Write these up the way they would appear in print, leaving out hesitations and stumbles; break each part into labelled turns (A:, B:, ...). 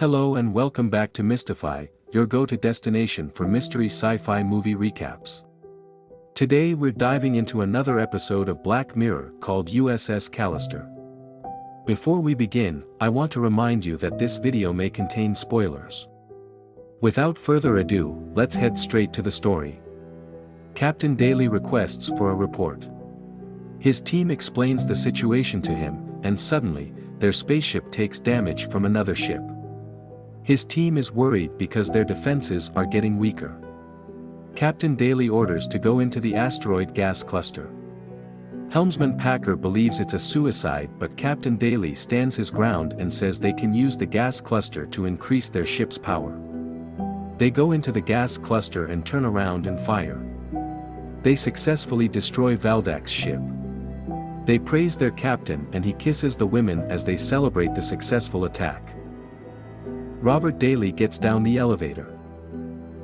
A: Hello and welcome back to Mysti-Fi, your go-to destination for mystery sci-fi movie recaps. Today we're diving into another episode of Black Mirror called USS Callister. Before we begin, I want to remind you that this video may contain spoilers. Without further ado, let's head straight to the story. Captain Daly requests for a report. His team explains the situation to him, and suddenly, their spaceship takes damage from another ship. His team is worried because their defenses are getting weaker. Captain Daly orders to go into the asteroid gas cluster. Helmsman Packer believes it's a suicide, but Captain Daly stands his ground and says they can use the gas cluster to increase their ship's power. They go into the gas cluster and turn around and fire. They successfully destroy Valdak's ship. They praise their captain and he kisses the women as they celebrate the successful attack. Robert Daly gets down the elevator.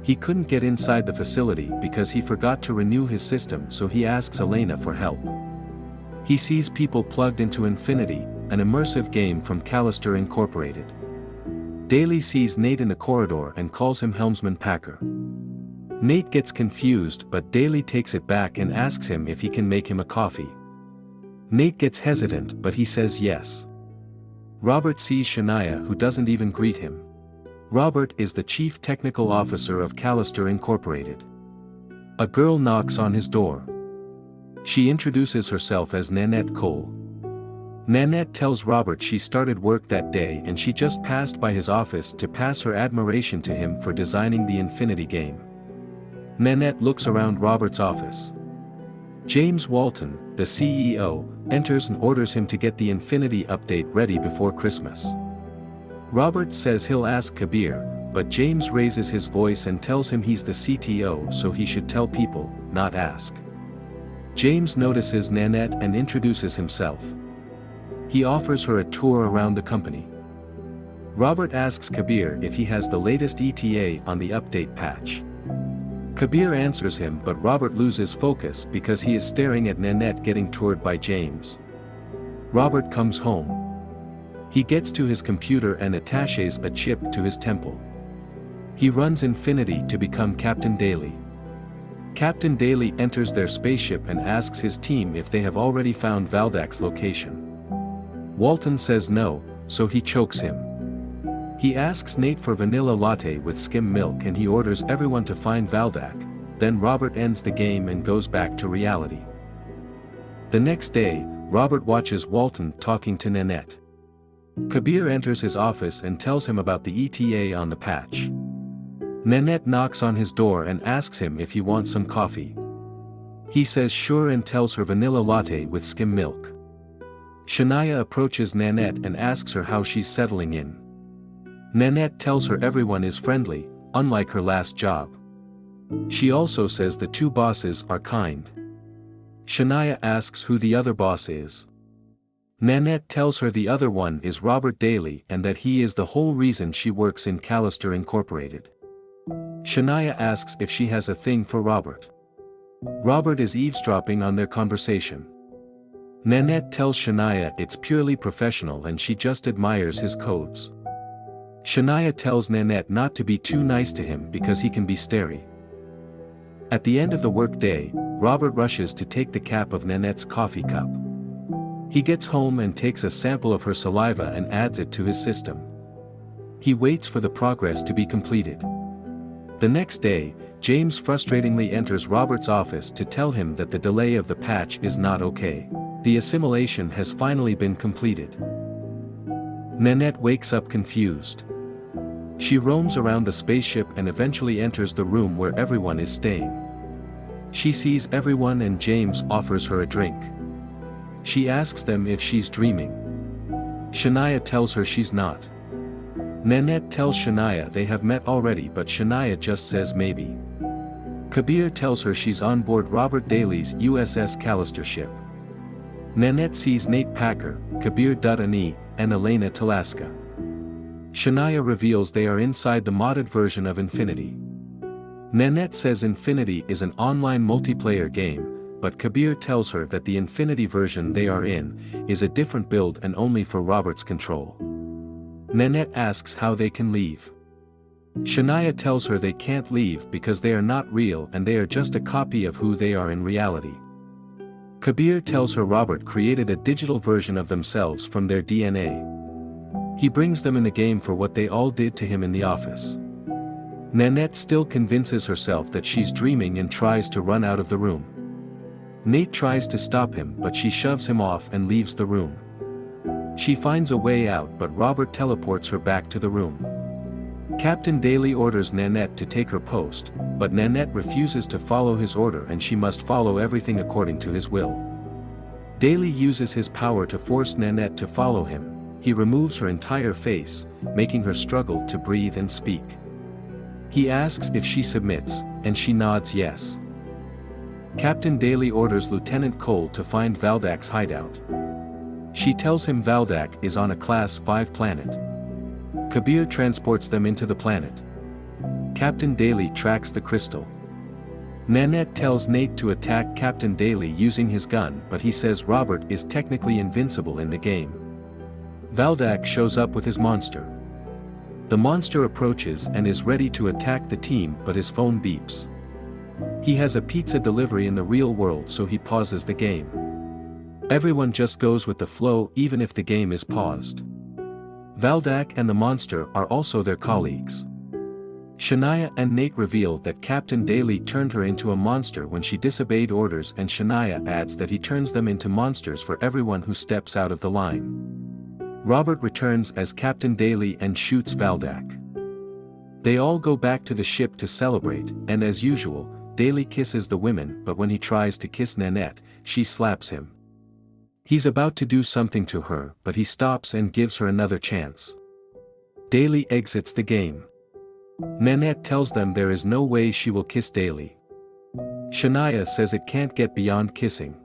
A: He couldn't get inside the facility because he forgot to renew his system, so he asks Elena for help. He sees people plugged into Infinity, an immersive game from Callister Incorporated. Daly sees Nate in the corridor and calls him Helmsman Packer. Nate gets confused, but Daly takes it back and asks him if he can make him a coffee. Nate gets hesitant, but he says yes. Robert sees Shania, who doesn't even greet him. Robert is the chief technical officer of Callister Incorporated. A girl knocks on his door. She introduces herself as Nanette Cole. Nanette tells Robert she started work that day and she just passed by his office to pass her admiration to him for designing the Infinity game. Nanette looks around Robert's office. James Walton, the CEO, enters and orders him to get the Infinity update ready before Christmas. Robert says he'll ask Kabir, but James raises his voice and tells him he's the CTO, so he should tell people, not ask. James notices Nanette and introduces himself. He offers her a tour around the company. Robert asks Kabir if he has the latest ETA on the update patch. Kabir answers him, but Robert loses focus because he is staring at Nanette getting toured by James. Robert comes home. He gets to his computer and attaches a chip to his temple. He runs Infinity to become Captain Daly. Captain Daly enters their spaceship and asks his team if they have already found Valdak's location. Walton says no, so he chokes him. He asks Nate for vanilla latte with skim milk and he orders everyone to find Valdak, then Robert ends the game and goes back to reality. The next day, Robert watches Walton talking to Nanette. Kabir enters his office and tells him about the ETA on the patch. Nanette knocks on his door and asks him if he wants some coffee. He says sure and tells her vanilla latte with skim milk. Shania approaches Nanette and asks her how she's settling in. Nanette tells her everyone is friendly, unlike her last job. She also says the two bosses are kind. Shania asks who the other boss is. Nanette tells her the other one is Robert Daly and that he is the whole reason she works in Callister Incorporated. Shania asks if she has a thing for Robert. Robert is eavesdropping on their conversation. Nanette tells Shania it's purely professional and she just admires his codes. Shania tells Nanette not to be too nice to him because he can be starey. At the end of the workday, Robert rushes to take the cap of Nanette's coffee cup. He gets home and takes a sample of her saliva and adds it to his system. He waits for the progress to be completed. The next day, James frustratingly enters Robert's office to tell him that the delay of the patch is not okay. The assimilation has finally been completed. Nanette wakes up confused. She roams around the spaceship and eventually enters the room where everyone is staying. She sees everyone and James offers her a drink. She asks them if she's dreaming. Shania tells her she's not. Nanette tells Shania they have met already, but Shania just says maybe. Kabir tells her she's on board Robert Daly's USS Callister ship. Nanette sees Nate Packer, Kabir Dudani, and Elena Talaska. Shania reveals they are inside the modded version of Infinity. Nanette says Infinity is an online multiplayer game, but Kabir tells her that the Infinity version they are in is a different build and only for Robert's control. Nanette asks how they can leave. Shania tells her they can't leave because they are not real and they are just a copy of who they are in reality. Kabir tells her Robert created a digital version of themselves from their DNA. He brings them in the game for what they all did to him in the office. Nanette still convinces herself that she's dreaming and tries to run out of the room. Nate tries to stop him but she shoves him off and leaves the room. She finds a way out but Robert teleports her back to the room. Captain Daly orders Nanette to take her post, but Nanette refuses to follow his order and she must follow everything according to his will. Daly uses his power to force Nanette to follow him. He removes her entire face, making her struggle to breathe and speak. He asks if she submits, and she nods yes. Captain Daly orders Lieutenant Cole to find Valdak's hideout. She tells him Valdak is on a Class 5 planet. Kabir transports them into the planet. Captain Daly tracks the crystal. Nanette tells Nate to attack Captain Daly using his gun but he says Robert is technically invincible in the game. Valdak shows up with his monster. The monster approaches and is ready to attack the team but his phone beeps. He has a pizza delivery in the real world so he pauses the game. Everyone just goes with the flow even if the game is paused. Valdak and the monster are also their colleagues. Shania and Nate reveal that Captain Daly turned her into a monster when she disobeyed orders and Shania adds that he turns them into monsters for everyone who steps out of the line. Robert returns as Captain Daly and shoots Valdak. They all go back to the ship to celebrate, and as usual, Daly kisses the women but when he tries to kiss Nanette, she slaps him. He's about to do something to her but he stops and gives her another chance. Daly exits the game. Nanette tells them there is no way she will kiss Daly. Shania says it can't get beyond kissing.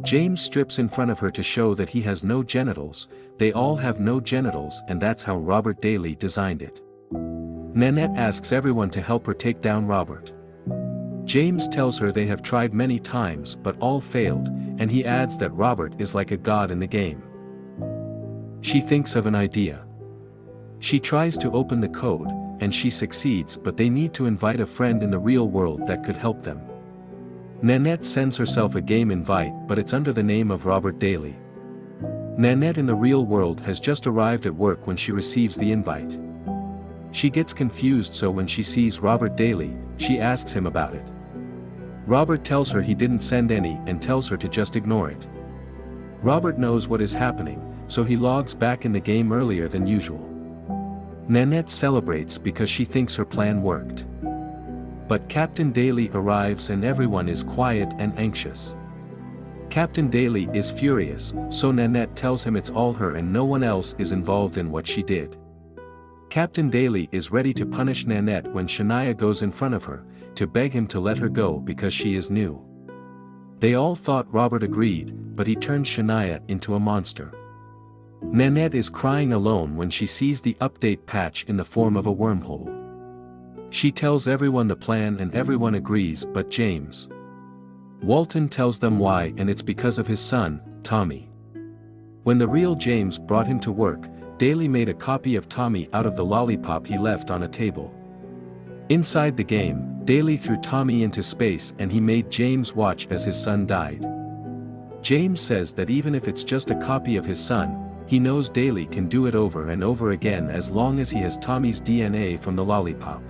A: James strips in front of her to show that he has no genitals. They all have no genitals and that's how Robert Daly designed it. Nanette asks everyone to help her take down Robert. James tells her they have tried many times but all failed, and he adds that Robert is like a god in the game. She thinks of an idea. She tries to open the code, and she succeeds but they need to invite a friend in the real world that could help them. Nanette sends herself a game invite but it's under the name of Robert Daly. Nanette in the real world has just arrived at work when she receives the invite. She gets confused so when she sees Robert Daly, she asks him about it. Robert tells her he didn't send any and tells her to just ignore it. Robert knows what is happening, so he logs back in the game earlier than usual. Nanette celebrates because she thinks her plan worked. But Captain Daly arrives and everyone is quiet and anxious. Captain Daly is furious, so Nanette tells him it's all her and no one else is involved in what she did. Captain Daly is ready to punish Nanette when Shania goes in front of her, to beg him to let her go because she is new. They all thought Robert agreed, but he turned Shania into a monster. Nanette is crying alone when she sees the update patch in the form of a wormhole. She tells everyone the plan and everyone agrees but James. Walton tells them why and it's because of his son, Tommy. When the real James brought him to work, Daly made a copy of Tommy out of the lollipop he left on a table. Inside the game, Daly threw Tommy into space and he made James watch as his son died. James says that even if it's just a copy of his son, he knows Daly can do it over and over again as long as he has Tommy's DNA from the lollipop.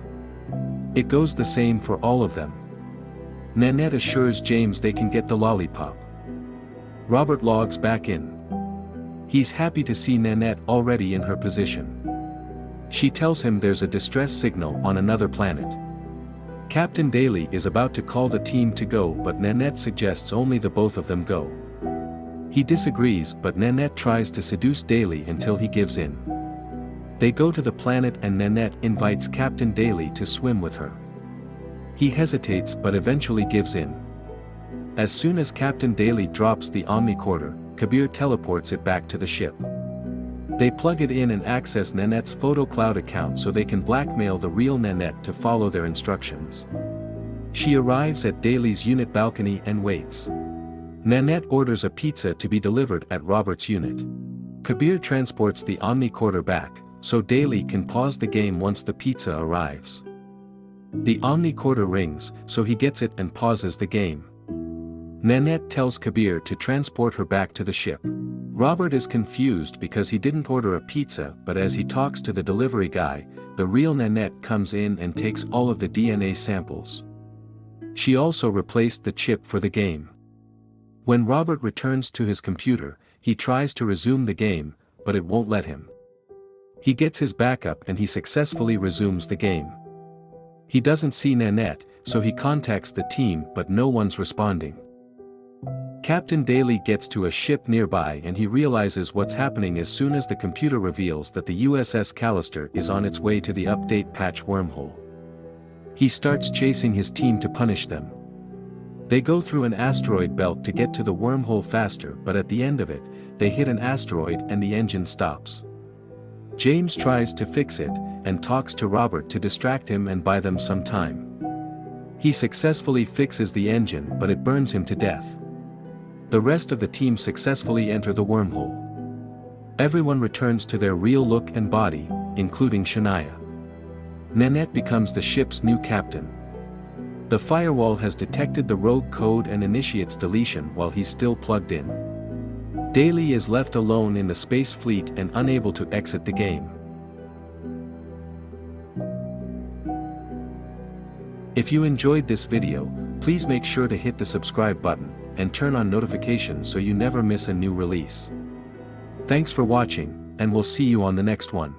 A: It goes the same for all of them. Nanette assures James they can get the lollipop. Robert logs back in. He's happy to see Nanette already in her position. She tells him there's a distress signal on another planet. Captain Daly is about to call the team to go but Nanette suggests only the both of them go. He disagrees but Nanette tries to seduce Daly until he gives in. They go to the planet and Nanette invites Captain Daly to swim with her. He hesitates but eventually gives in. As soon as Captain Daly drops the omnicorder, Kabir teleports it back to the ship. They plug it in and access Nanette's PhotoCloud account so they can blackmail the real Nanette to follow their instructions. She arrives at Daly's unit balcony and waits. Nanette orders a pizza to be delivered at Robert's unit. Kabir transports the omnicorder back, so Daly can pause the game once the pizza arrives. The omnicorder rings, so he gets it and pauses the game. Nanette tells Kabir to transport her back to the ship. Robert is confused because he didn't order a pizza, but as he talks to the delivery guy, the real Nanette comes in and takes all of the DNA samples. She also replaced the chip for the game. When Robert returns to his computer, he tries to resume the game, but it won't let him. He gets his backup and he successfully resumes the game. He doesn't see Nanette, so he contacts the team but no one's responding. Captain Daly gets to a ship nearby and he realizes what's happening as soon as the computer reveals that the USS Callister is on its way to the update patch wormhole. He starts chasing his team to punish them. They go through an asteroid belt to get to the wormhole faster, but at the end of it, they hit an asteroid and the engine stops. James tries to fix it, and talks to Robert to distract him and buy them some time. He successfully fixes the engine but it burns him to death. The rest of the team successfully enter the wormhole. Everyone returns to their real look and body, including Shania. Nanette becomes the ship's new captain. The firewall has detected the rogue code and initiates deletion while he's still plugged in. Daly is left alone in the space fleet and unable to exit the game. If you enjoyed this video, please make sure to hit the subscribe button and turn on notifications so you never miss a new release. Thanks for watching, and we'll see you on the next one.